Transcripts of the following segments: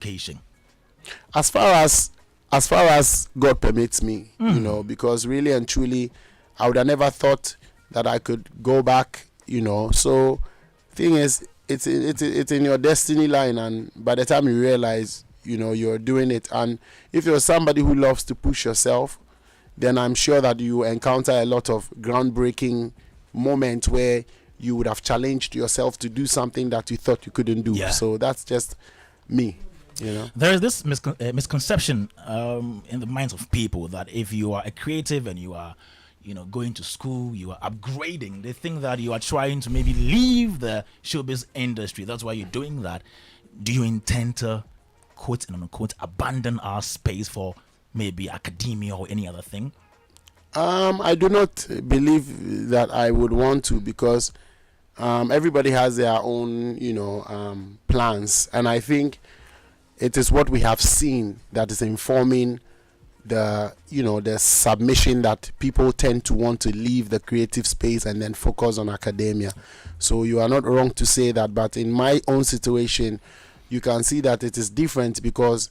education? As far as God permits me, because really and truly, I would have never thought that I could go back, So, thing is, it's in your destiny line, and by the time you realize, you're doing it, and if you're somebody who loves to push yourself, then I'm sure that you encounter a lot of groundbreaking moments where you would have challenged yourself to do something that you thought you couldn't do. Yeah. So that's just me. There is this misconception in the minds of people that if you are a creative and you are, going to school, you are upgrading, they think that you are trying to maybe leave the showbiz industry. That's why you're doing that. Do you intend to, quote and unquote, abandon our space for maybe academia or any other thing? I do not believe that I would want to, because everybody has their own, plans, and I think it is what we have seen that is informing the submission that people tend to want to leave the creative space and then focus on academia. So you are not wrong to say that, but in my own situation, you can see that it is different, because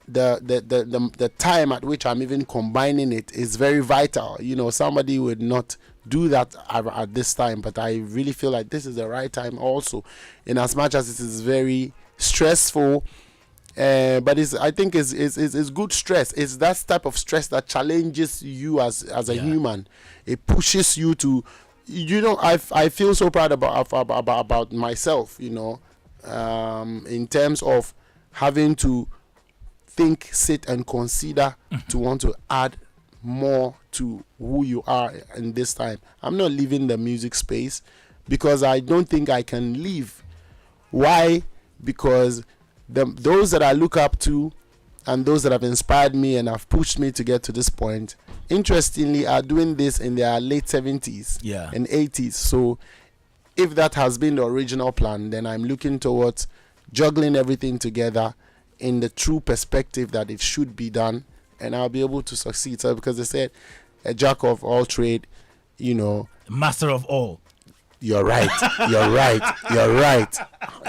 the time at which I'm even combining it is very vital. Somebody would not do that at this time, but I really feel like this is the right time also, in as much as it is very stressful. But I think it's good stress. It's that type of stress that challenges you as a human. It pushes you to, I feel so proud about myself, in terms of having to think, sit and consider to want to add more to who you are in this time. I'm not leaving the music space because I don't think I can leave. Why? Because those that I look up to and those that have inspired me and have pushed me to get to this point, interestingly, are doing this in their late 70s and 80s. So if that has been the original plan, then I'm looking towards juggling everything together in the true perspective that it should be done, and I'll be able to succeed. So because they said a jack of all trade, master of all. You're right. You're right. You're right.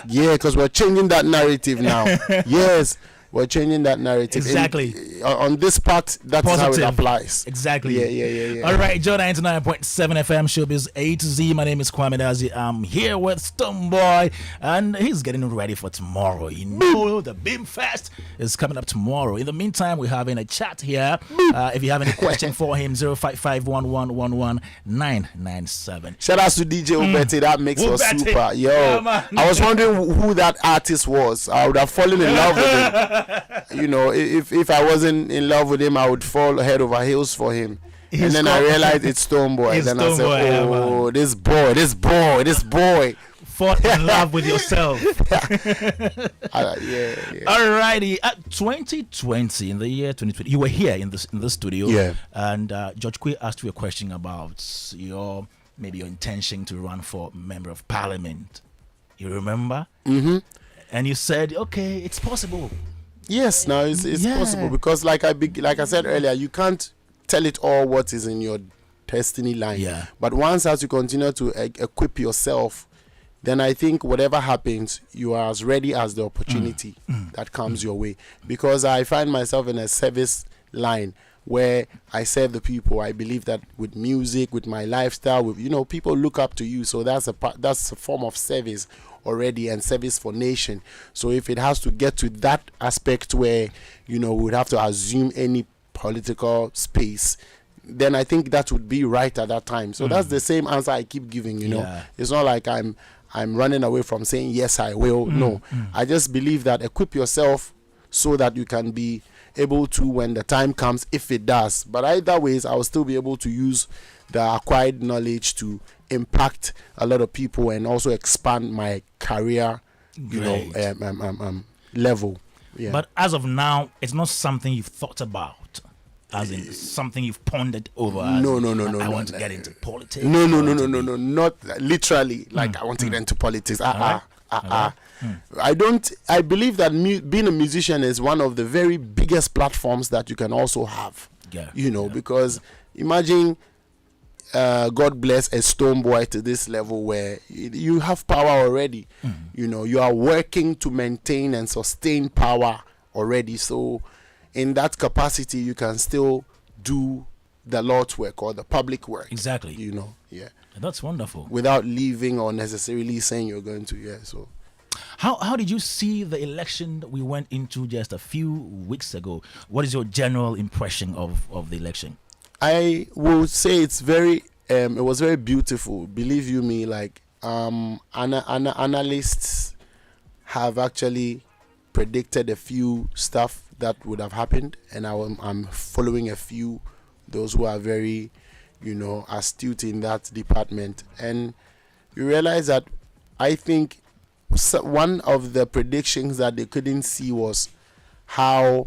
Yeah, because we're changing that narrative now. Yes, we're changing that narrative. Exactly. On this part, that's how it applies. Exactly. Yeah. All right, Joe 99.7 FM, Showbiz A to Z. My name is Kwame Dadzie. I'm here with Stonebwoy, and he's getting ready for tomorrow. The Bhim Fest is coming up tomorrow. In the meantime, we're having a chat here. If you have any question for him, 055-1111-997. Shout out to DJ Ubeti. That makes us super. Yo, yeah, I was wondering who that artist was. I would have fallen in love with him. If I wasn't in love with him, I would fall head over heels for him. And then I realized it's Stonebwoy. Then I said, oh, this boy. Fall in love with yourself. Yeah. Alrighty. 2020, in the year 2020, you were here in the studio. Yeah. And George Quay asked you a question about your intention to run for member of parliament. You remember? Mm-hmm. And you said, okay, it's possible. Yes, now it's possible, because like I said earlier, you can't tell it all what is in your destiny line. Yeah. But once as you continue to equip yourself, then I think whatever happens, you are as ready as the opportunity that comes your way. Because I find myself in a service line where I serve the people. I believe that with music, with my lifestyle, with people look up to you. So that's a form of service already, and service for nation. So if it has to get to that aspect where we would have to assume any political space, then I think that would be right at that time. So that's the same answer I keep giving. It's not like I'm running away from saying yes I will. No, I just believe that equip yourself so that you can be able to when the time comes, if it does. But either ways, I will still be able to use the acquired knowledge to impact a lot of people and also expand my career, level. Yeah. But as of now, it's not something you've thought about, as in something you've pondered over. No. I want to get into politics. No. Not literally. Like I want to get into politics. I believe that being a musician is one of the very biggest platforms that you can also have. Because imagine God bless a Stonebwoy to this level where you have power already. You know, you are working to maintain and sustain power already. So in that capacity, you can still do the Lord's work or the public work. Exactly. You know, yeah. That's wonderful. Without leaving or necessarily saying you're going to, yeah. So how did you see the election that we went into just a few weeks ago? What is your general impression of the election? I will say it's very it was very beautiful. Believe you me, like analysts have actually predicted a few stuff that would have happened, and I'm following a few, those who are very, you know, astute in that department. And you realize that I think one of the predictions that they couldn't see was how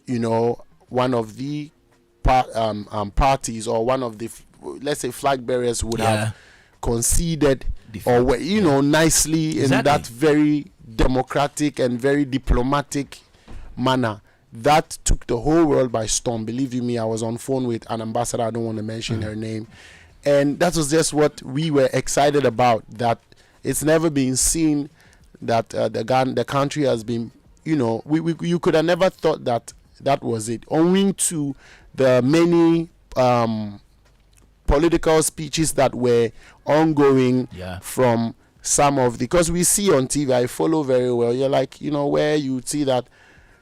you know, one of the parties or one of the let's say flag bearers would have conceded or you know, nicely in that very democratic and very diplomatic manner. That took the whole world by storm. Believe you me, I was on phone with an ambassador, I don't want to mention her name, and that was just what we were excited about, that it's never been seen that the country has been, you know, you could have never thought that was it, owing to the many political speeches that were ongoing from some of the, because we see on TV, I follow very well, you're like, you know, where you see that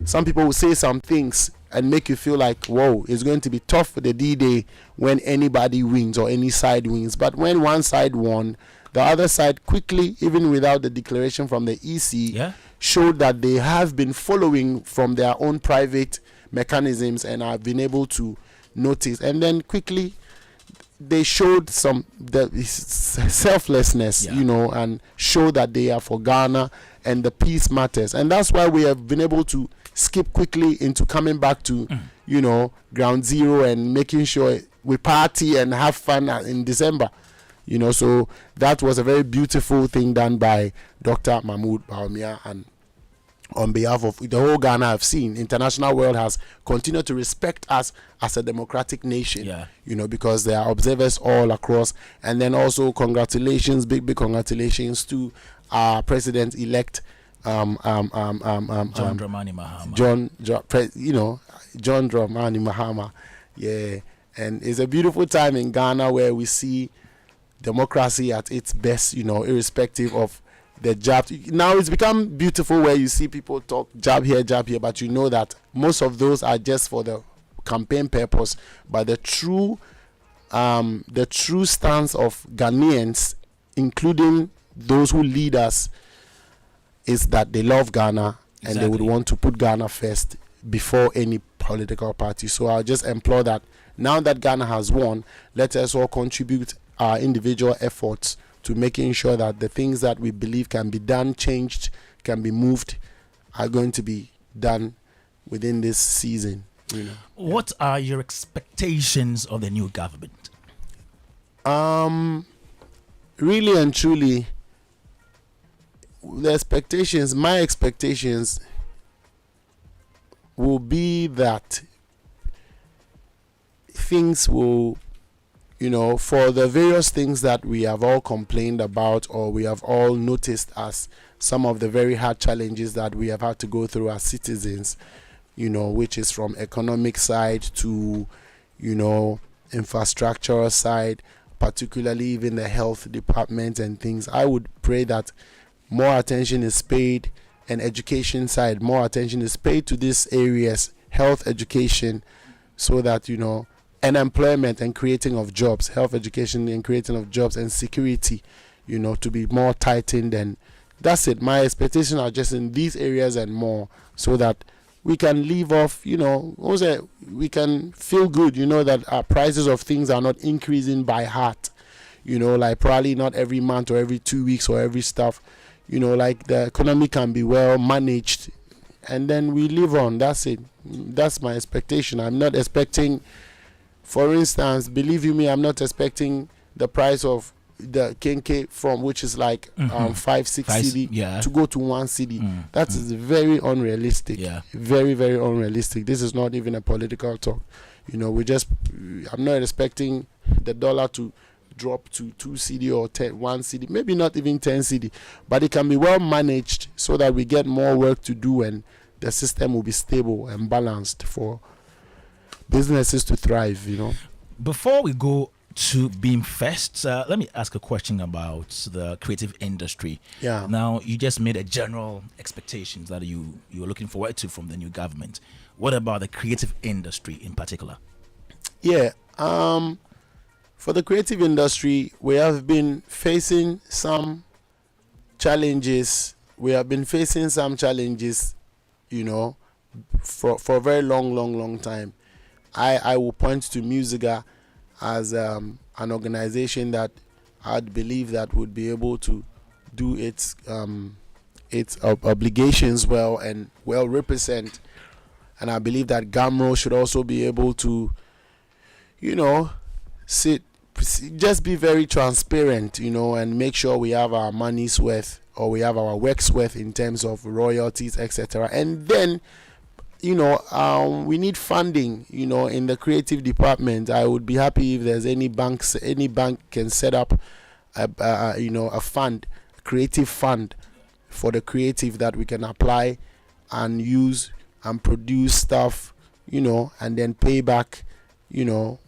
some people will say some things and make you feel like, whoa, it's going to be tough for the D-Day when anybody wins or any side wins. But when one side won, the other side quickly, even without the declaration from the EC, showed that they have been following from their own private mechanisms and have been able to notice. And then quickly, they showed some selflessness, you know, and show that they are for Ghana and the peace matters. And that's why we have been able to skip quickly into coming back to, you know, ground zero and making sure we party and have fun in December. You know, so that was a very beautiful thing done by Dr. Mahmoud Bawumia, and on behalf of the whole Ghana, I've seen international world has continued to respect us as a democratic nation, you know, because there are observers all across. And then also congratulations, big congratulations to our president-elect, John Dramani Mahama. John Dramani Mahama. Yeah, and it's a beautiful time in Ghana where we see democracy at its best, you know, irrespective of the jab. Now it's become beautiful where you see people talk jab here, but you know that most of those are just for the campaign purpose. But the true stance of Ghanaians, including those who lead us, is that they love Ghana and they would want to put Ghana first before any political party. So I'll just implore that now that Ghana has won, let us all contribute our individual efforts to making sure that the things that we believe can be done, changed, can be moved, are going to be done within this season. You know. What are your expectations of the new government? Really and truly, my expectations will be that things will, you know, for the various things that we have all complained about or we have all noticed as some of the very hard challenges that we have had to go through as citizens, you know, which is from economic side to, you know, infrastructural side, particularly even the health department and things. I would pray that more attention is paid, and education side, more attention is paid to these areas, health, education, so that, you know, and employment and creating of jobs, health, education and creating of jobs, and security, you know, to be more tightened. And that's it. My expectations are just in these areas and more, so that we can leave off, you know, also we can feel good, you know, that our prices of things are not increasing by heart, you know, like probably not every month or every 2 weeks or every stuff, you know, like the economy can be well managed, and then we live on. That's it. That's my expectation. I'm not expecting, for instance, believe you me, I'm not expecting the price of the Kenke from, which is like 5-6 cedi to go to 1 cedi. That is very unrealistic. Very, very unrealistic. This is not even a political talk. You know, I'm not expecting the dollar to drop to 2 CD or 1 CD, maybe not even 10 CD, but it can be well managed so that we get more work to do and the system will be stable and balanced for businesses to thrive, you know. Before we go to Bhim Fest, let me ask a question about the creative industry. Yeah. Now, you just made a general expectations that you're looking forward to from the new government. What about the creative industry in particular? Yeah. For the creative industry, we have been facing some challenges. You know, for a very long time. I will point to Musica as an organization that I'd believe that would be able to do its obligations well and well represent. And I believe that GAMRO should also be able to, you know, just be very transparent, you know, and make sure we have our money's worth or we have our work's worth in terms of royalties, etc. And then, you know, we need funding, you know, in the creative department. I would be happy if there's any bank can set up a fund, a creative fund for the creative that we can apply and use and produce stuff, you know, and then pay back, you know.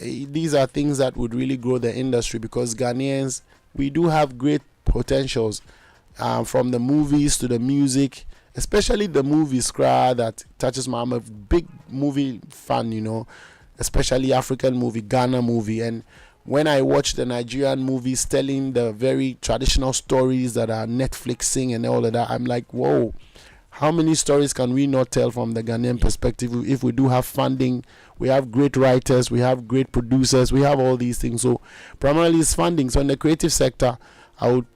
These are things that would really grow the industry because Ghanaians, we do have great potentials, from the movies to the music, especially the movies that touches me. I'm a big movie fan, you know, especially African movie, Ghana movie. And when I watch the Nigerian movies telling the very traditional stories that are Netflixing and all of that, I'm like, whoa, how many stories can we not tell from the Ghanaian perspective if we do have funding? We have great writers, we have great producers, we have all these things. So primarily it's funding. So in the creative sector, I would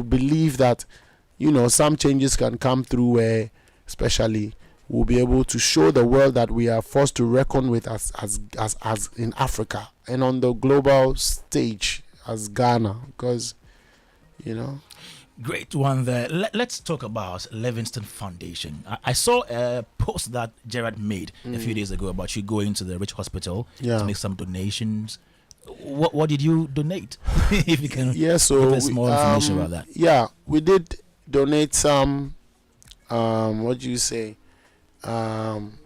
believe that, you know, some changes can come through where especially we'll be able to show the world that we are forced to reckon with as in Africa and on the global stage as Ghana, because, you know. Great one there. Let's talk about Livingston Foundation. I saw a post that Gerard made a few days ago about you going to the Rich Hospital to make some donations. What did you donate? If you can give us more information about that. Yeah, we did donate some, what do you say? Some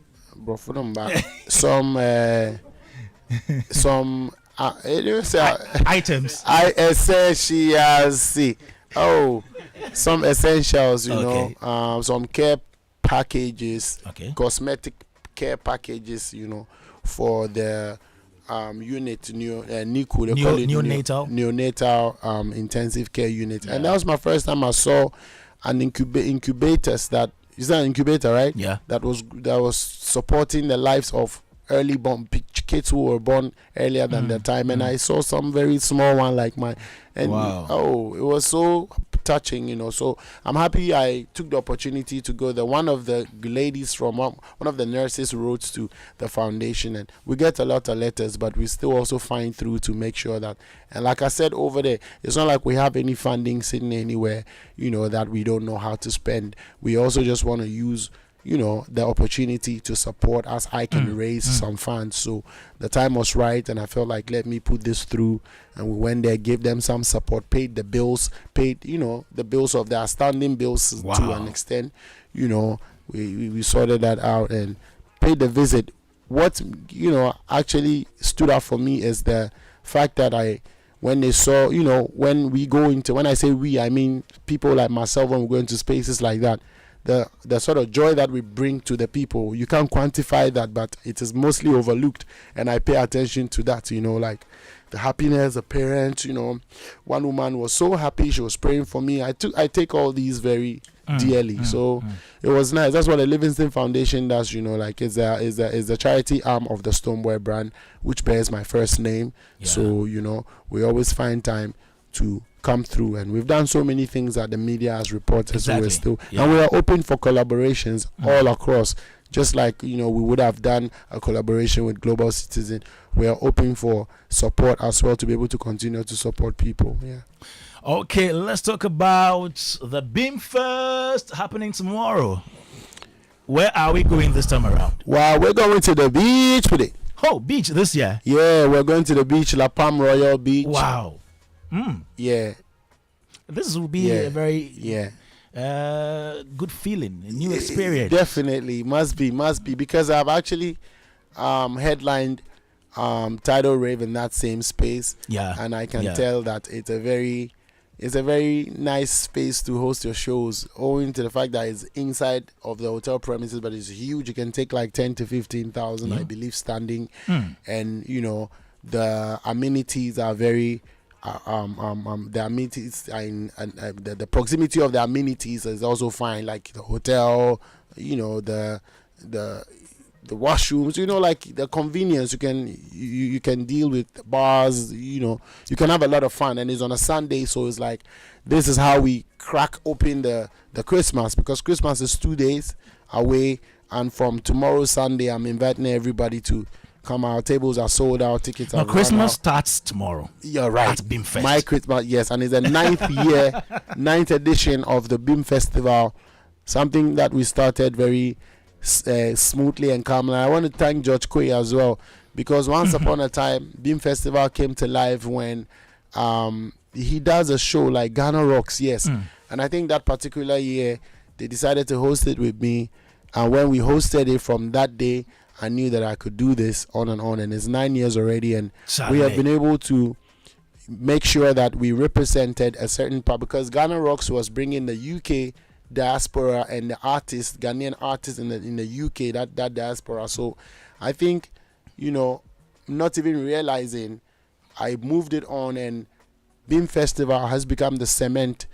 Items. Some essentials, you know, some care packages, cosmetic care packages, you know, for the unit, NICU, they call it neonatal intensive care unit. And that was my first time I saw an incubators that is that an incubator, right? Yeah. That was supporting the lives of early born kids who were born earlier than their time, and I saw some very small one like mine, and it was so touching, you know. So I'm happy I took the opportunity to go there. One of the ladies from one of the nurses wrote to the foundation, and we get a lot of letters, but we still also find through to make sure that, and like I said over there, it's not like we have any funding sitting anywhere, you know, that we don't know how to spend. We also just want to use, you know, the opportunity to support as I can raise some funds. So the time was right, and I felt like, let me put this through. And we went there, gave them some support, paid the bills, you know, the bills of the outstanding bills to an extent. You know, we sorted that out and paid the visit. What, you know, actually stood out for me is the fact that when they saw, you know, when I say we, I mean people like myself, when we go into spaces like that, the sort of joy that we bring to the people, you can't quantify that, but it is mostly overlooked, and I pay attention to that, you know, like the happiness, the parents, you know. One woman was so happy, she was praying for me. I take all these very dearly, so it was nice. That's what the Livingston Foundation does, you know, like is the charity arm of the Stonebwoy brand, which bears my first name. So, you know, we always find time to come through, and we've done so many things that the media has reported. So we're still and we are open for collaborations all across, just like, you know, we would have done a collaboration with Global Citizen. We are open for support as well to be able to continue to support people. Okay, let's talk about the Bhim Fest happening tomorrow. Where are we going this time around? Well, we're going to the beach today. Oh, beach this year. Yeah, we're going to the beach, La Palm Royal Beach. Wow. Yeah. This will be a very good feeling, a new experience. Definitely, must be because I've actually headlined Tidal Rave in that same space. Yeah, and I can tell that it's a very nice space to host your shows, owing to the fact that it's inside of the hotel premises, but it's huge. You can take like 10 to 15,000, I believe, standing, and the amenities are very. The amenities and the proximity of the amenities is also fine, like the hotel, the washrooms, like the convenience. You can deal with bars, you can have a lot of fun, and it's on a Sunday, so it's like this is how we crack open the Christmas, because Christmas is 2 days away, and from tomorrow Sunday I'm inviting everybody to come. Our tables are sold out, tickets are Christmas starts tomorrow. You're right. At Bhim Fest. My Christmas, yes, and it's the ninth edition of the Bhim Festival, something that we started very smoothly and calmly. I want to thank George Koy as well, because once upon a time Bhim Festival came to life when he does a show like Ghana Rocks, and I think that particular year they decided to host it with me, and when we hosted it, from that day I knew that I could do this on, and it's 9 years already, and we have been able to make sure that we represented a certain part, because Ghana Rocks was bringing the UK diaspora and the artists, Ghanaian artists in the UK, that diaspora. So I think, not even realizing, I moved it on, and Bhim Festival has become the cement,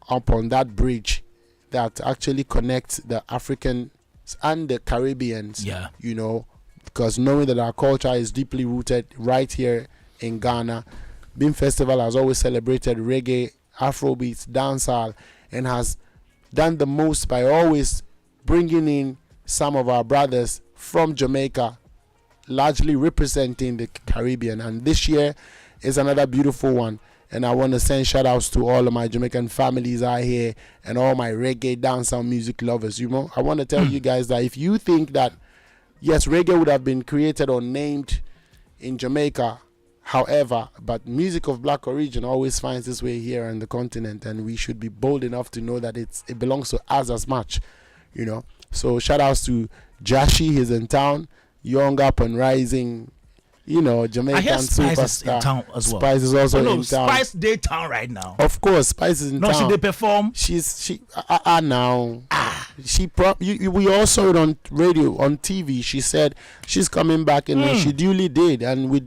up on that bridge that actually connects the African and the Caribbeans, because knowing that our culture is deeply rooted right here in Ghana. Bhim Festival has always celebrated reggae, Afrobeats, dancehall, and has done the most by always bringing in some of our brothers from Jamaica, largely representing the Caribbean. And this year is another beautiful one. And I want to send shout outs to all of my Jamaican families out here and all my reggae dancehall music lovers. I want to tell you guys that if you think that, yes, reggae would have been created or named in Jamaica, however, but music of black origin always finds its way here on the continent, and we should be bold enough to know that it belongs to us as much, So shout outs to Jashi, he's in town, young up and rising, Jamaican superstar. In town as well. Spice is also in town. Spice Day town right now. Of course, Spice is in town. No, she they perform. Now. We all saw it on radio, on TV. She said she's coming back, and she duly did, and we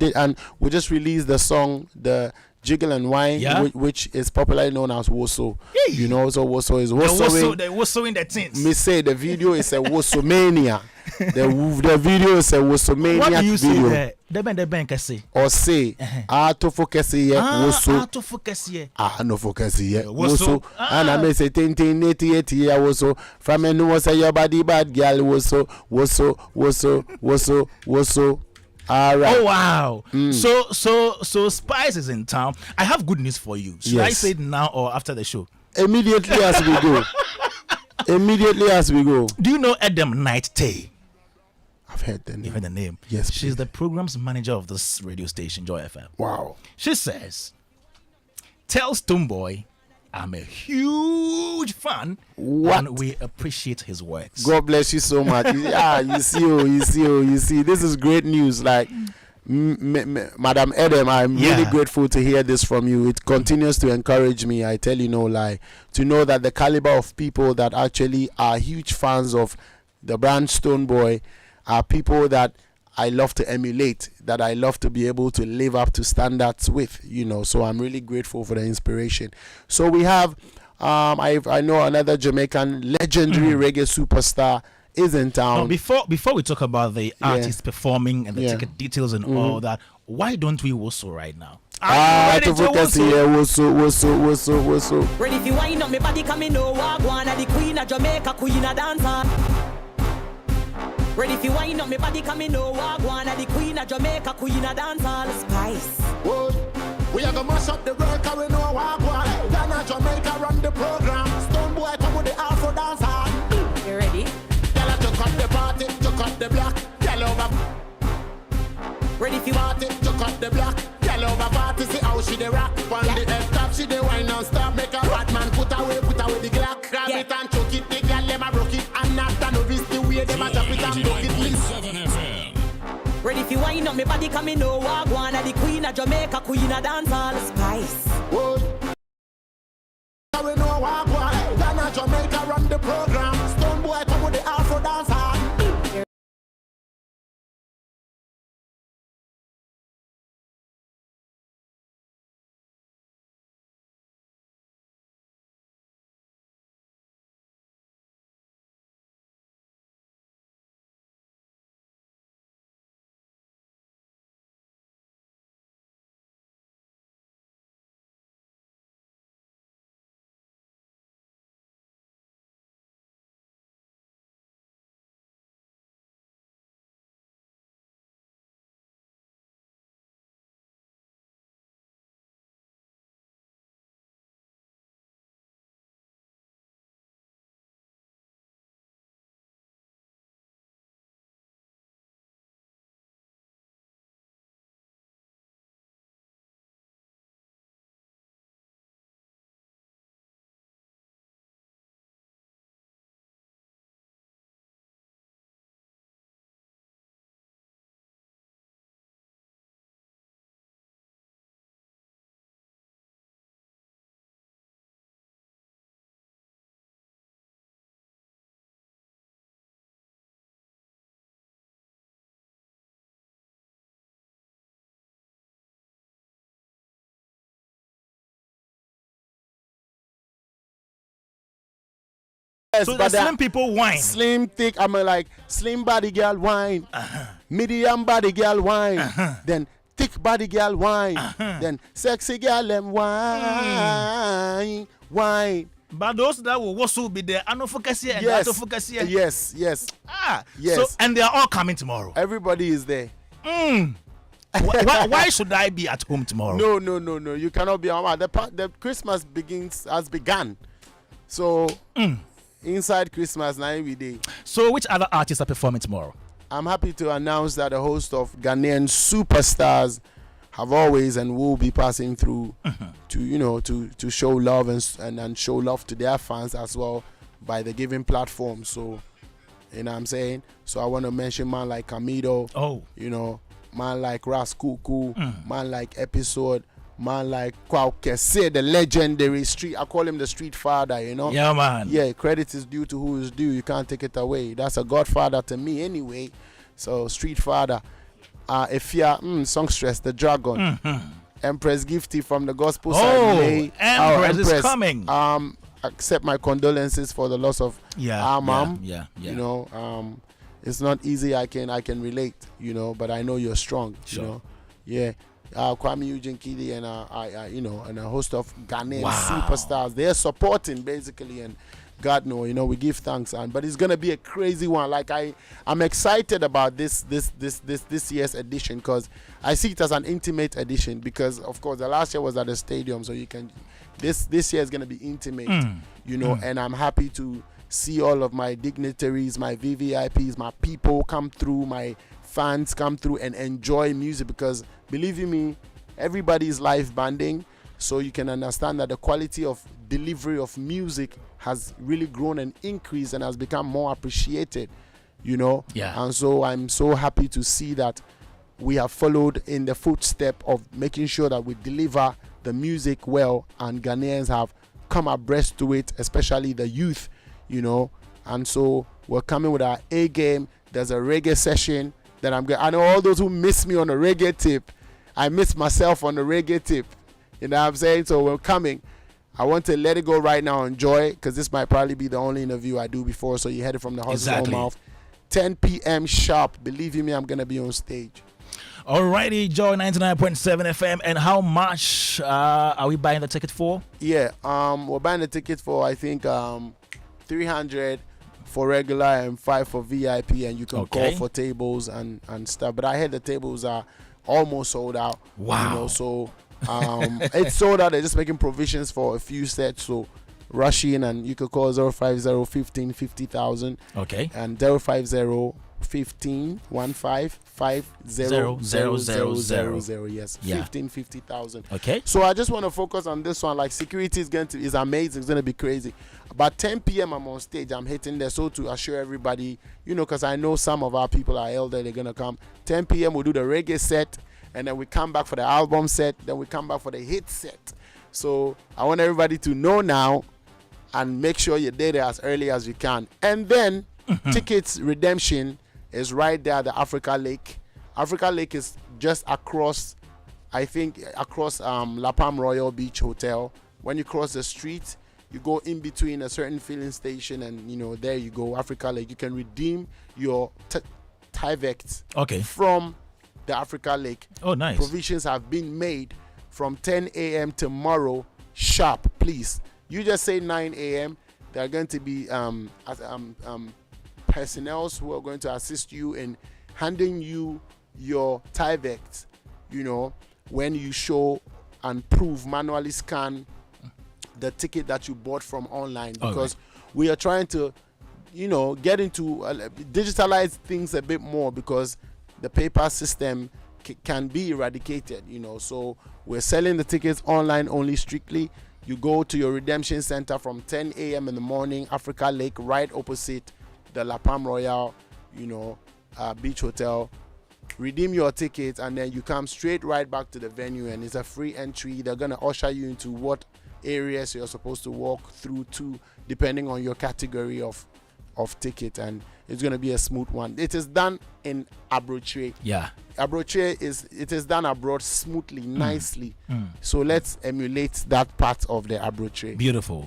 just released the song, the Jiggle and Wine, which is popularly known as Woso. Hey. So Woso is Woso. The Woso in the tins. Me say the video is a Woso mania. The video is a Woso mania. What do you video. say there? The bank say. Or say, to focus here, Woso. To focus here. No focus here. Woso. And I may say 88 here Woso. From a no say your body bad girl Woso. All right. Oh wow! So Spice is in town. I have good news for you. Should I say it now or after the show? Immediately as we go. Do you know Edem Night Tay? I've heard the name. You've heard the name? Yes. She's the programs manager of this radio station, Joy FM. Wow. She says, "Tell Stonebwoy I'm a huge fan, and we appreciate his works." God bless you so much. You see. This is great news. Like, Madam Edem, I'm really grateful to hear this from you. It continues to encourage me. I tell you no lie, to know that the caliber of people that actually are huge fans of the brand Stonebwoy are people that I love to emulate, that I love to be able to live up to standards with, so I'm really grateful for the inspiration. So we have, I know another Jamaican legendary reggae superstar is in town. Now, before we talk about the artists performing and the ticket details and all that, why don't we whistle right now? To focus here, whistle. Ready if you wind up me body coming no walk one of the queen of Jamaica, queen of dancer. Ready if you wind up me body coming no walk one of the queen of Jamaica, queen of dancehall. Spice. Whoa. We are gonna mash up the world, carry no walk one. Ghana, Jamaica run the program. Stonebwoy come with the Afro dancehall. You ready? Y'all to cut the party, to cut the block. Y'all over. she the rock. On the head top, she the wine non-stop. Make a bad man put away the Glock. Grab it and choke it, the girl them a broke it. And not a novice the way them a drop it and broke it. 7 FM. Ready if you wind up me body, come in no wagwan. The queen of Jamaica, queen of dancehall spice. Whoa. We know wagwan. Ghana, Jamaica run the program. Stonebwoy come with the Afro dancehall. Yes, So but the slim people whine. Slim, thick, I'm like slim body girl wine, medium body girl wine, then thick body girl wine, then sexy girl them wine, wine. But those that will also be there, I know focus here and Yes, that focus here. yes, yes. Yes. So and they are all coming tomorrow. Everybody is there. Why should I be at home tomorrow? No. You cannot be on. The Christmas has begun. So inside Christmas now every day. So which other artists are performing tomorrow? I'm happy to announce that a host of Ghanaian superstars have always and will be passing through to show love and show love to their fans as well by the given platform. So you know what I'm saying? So I want to mention man like Camido, man like Ras Kuku, man like Episode, man like Kwame, the legendary street. I call him the street father, Yeah, man. Yeah, credit is due to who is due. You can't take it away. That's a godfather to me anyway. So street father. Efia, Songstress, the Dragon. Empress Gifty from the gospel side. Empress is coming. Accept my condolences for the loss of our mom. Yeah. It's not easy. I can relate, but I know you're strong. Sure. Kwame Eugene Kidi and and a host of Ghanaian superstars. They're supporting basically, and God know, we give thanks. But it's gonna be a crazy one. Like I'm excited about this year's edition because I see it as an intimate edition. Because of course the last year was at the stadium, so you can. This year is gonna be intimate, and I'm happy to see all of my dignitaries, my VVIPs, my people come through, my fans come through and enjoy music, because believe you me, everybody is live banding, so you can understand that the quality of delivery of music has really grown and increased and has become more appreciated, and so I'm so happy to see that we have followed in the footstep of making sure that we deliver the music well, and Ghanaians have come abreast to it, especially the youth, and so we're coming with our A game. There's a reggae session that I'm going. I know all those who miss me on the reggae tip. I miss myself on the reggae tip. You know what I'm saying? So we're coming. I want to let it go right now. Enjoy, because this might probably be the only interview I do before. So you headed from the horse's own mouth. 10 p.m. sharp. Believe you me, I'm gonna be on stage. Alrighty, Joy 99.7 FM. And how much are we buying the ticket for? Yeah, we're buying the ticket for, I think, 300 for regular and 5 for VIP, and you can call for tables and stuff. But I heard the tables are almost sold out. Wow. So it's sold out. They're just making provisions for a few sets. So rush in, and you could call 050 15 50,000. Okay. And 050 15 50000. Yes, Yeah. 50,000. Okay. So I just want to focus on this one. Like, security is amazing. It's gonna be crazy. About 10 p.m. I'm on stage. I'm hitting there. So to assure everybody, because I know some of our people are elder, they're gonna come. 10 p.m. we'll do the reggae set, and then we come back for the album set. Then we come back for the hit set. So I want everybody to know now, and make sure you're there as early as you can. And then tickets redemption is right there at the Africa Lake. Africa Lake is just across, I think, La Palm Royal Beach Hotel. When you cross the street, you go in between a certain filling station, and there you go, Africa Lake. You can redeem your Tyvect from the Africa Lake. Oh, nice. Provisions have been made from 10 a.m. tomorrow sharp. Please, you just say 9 a.m. There are going to be personnel who are going to assist you in handing you your Tyvect, when you show and prove, manually scan the ticket that you bought from online, because we are trying to, get into digitalize things a bit more, because the paper system can be eradicated, so we're selling the tickets online only, strictly. You go to your redemption center from 10 a.m. in the morning, Africa Lake, right opposite the La Palm Royal, Beach Hotel. Redeem your tickets, and then you come straight right back to the venue, and it's a free entry. They're gonna usher you into what areas you're supposed to walk through to, depending on your category of ticket, and it's gonna be a smooth one. It is done in Abroche. Yeah. Abroche is done abroad smoothly, nicely. So let's emulate that part of the Abroche. Beautiful.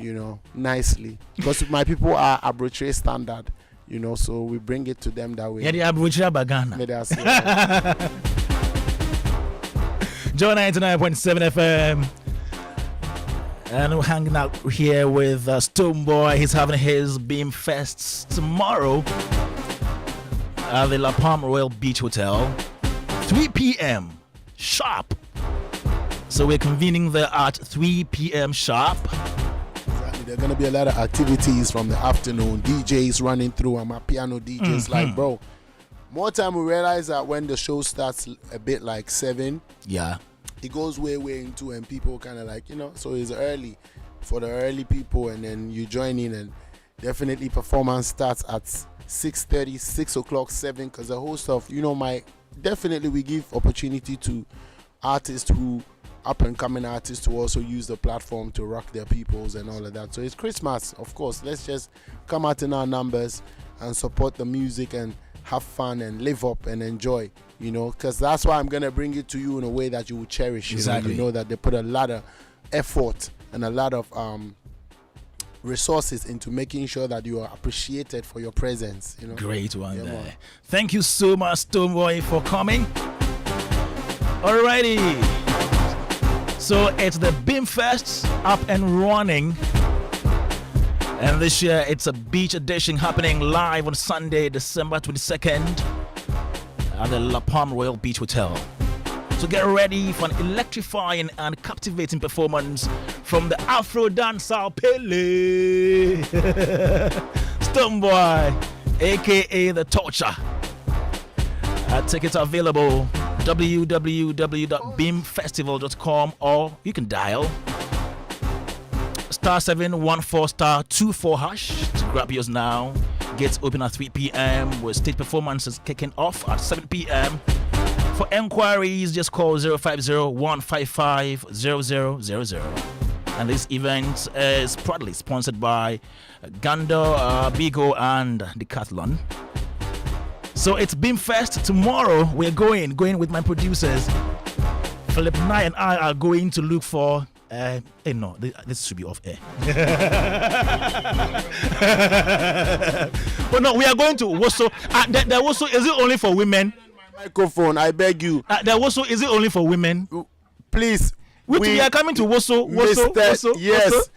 Nicely, because my people are Abroche standard. So we bring it to them that way. Yeah, the Abroche Bagana. Joy 99.7 FM. And we're hanging out here with Stonebwoy. He's having his Bhim Fests tomorrow at the La Palm Royal Beach Hotel, 3 p.m. sharp. So we're convening there at 3 p.m. sharp. There are going to be a lot of activities from the afternoon. DJs running through. I'm a piano DJs. Like, bro, more time we realize that when the show starts a bit like 7, it goes way into, and people kind of like, so it's early for the early people, and then you join in, and definitely performance starts at 6:30, 6 o'clock, 7, because the whole stuff, definitely we give opportunity to artists who, up and coming artists, to also use the platform to rock their peoples and all of that. So it's Christmas, of course. Let's just come out in our numbers and support the music and have fun and live up and enjoy, because that's why I'm going to bring it to you in a way that you will cherish. Exactly. You know that they put a lot of effort and a lot of resources into making sure that you are appreciated for your presence. Great one there. Man. Thank you so much, Stonebwoy, for coming. Alrighty. So it's the Bhim Fest up and running. And this year it's a beach edition happening live on Sunday, December 22nd at the La Palm Royal Beach Hotel. So get ready for an electrifying and captivating performance from the Afro dancehall Pele, Stonebwoy, aka the Torture. Tickets are available www.bhimfestival.com, or you can dial *714*24# to grab yours now. Gates open at 3 p.m. with stage performances kicking off at 7 p.m. For enquiries, just call 050-155-0000. And this event is proudly sponsored by Gando, Bigo, and Decathlon. So it's Bhim Fest tomorrow. We're going with my producers. Philip Nye and I are going to look for. This should be off air. But no, we are going to Woso. The Woso, is it only for women? Microphone, I beg you. The Woso, is it only for women? Please. We are coming to Woso. Yes. Woso.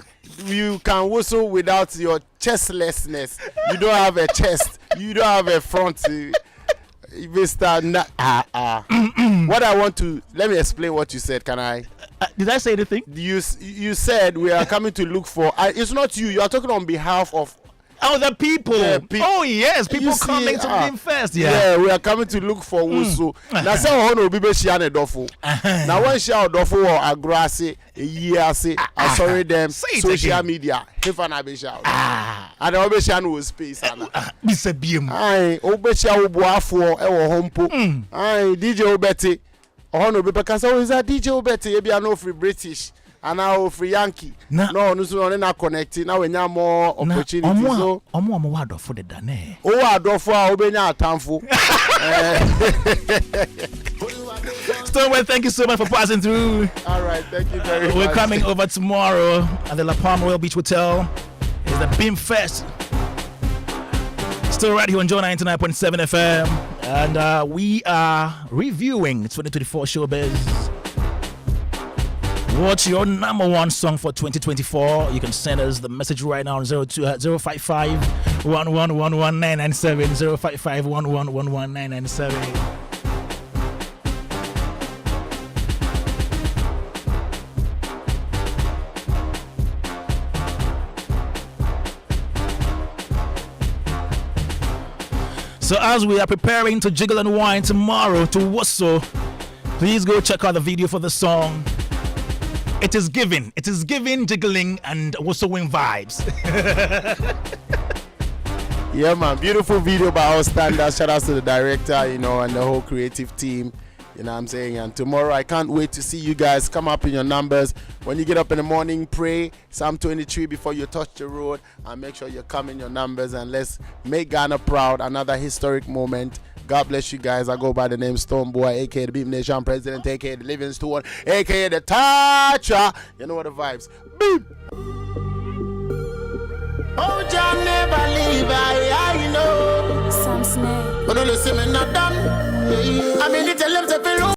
You can whistle without your chestlessness. You don't have a chest. You don't have a front. Mr. What I want to, let me explain what you said. Can I? Did I say anything? You said we are coming to look for. It's not you. You are talking on behalf of Oh, the people. Yeah, oh, yes. People see, coming to Bhim Fest. Yeah. Yeah, we are coming to look for Wusu. Now, say, oh, no, Bibe Shiane Dofo. Now, when she out Dofo or Agrasi, a year, say, I sorry them, social media, if an Abisha. And the Obeshan will space. Mr. Bhim. Aye, Obesha will go for our home poop. Aye, DJ Obeti. Oh, no, because I was a DJ Obeti, you be no free British. And now free Yankee. No, no, not connected. Now we have more opportunities. So, word for the Dane. Oh, I do for Obenya Tamfu. Stonebwoy, thank you so much for passing through. All right, thank you very much. We're coming over tomorrow at the La Palma Royal Beach Hotel. It's the Bhim Fest. Still right here on Joe 99.7 FM. And we are reviewing 2024 Showbiz. What's your number one song for 2024? You can send us the message right now on 055 1111997 055 1111997. So as we are preparing to jiggle and wine tomorrow to Warsaw, please go check out the video for the song. It is giving jiggling and Warsawing vibes. Yeah, man, beautiful video by our standards. Shout out to the director, and the whole creative team. You know what I'm saying? And tomorrow, I can't wait to see you guys come up in your numbers. When you get up in the morning, pray Psalm 23 before you touch the road, and make sure you come in your numbers, and let's make Ghana proud. Another historic moment. God bless you guys. I go by the name Stonebwoy, aka the Bhim Nation President, aka the Living Stone, aka the Thatcher. You know what the vibes. Beep. Oh, John never leave. I know. Sam Snake. But don't listen, me not done. I mean, tell them to feel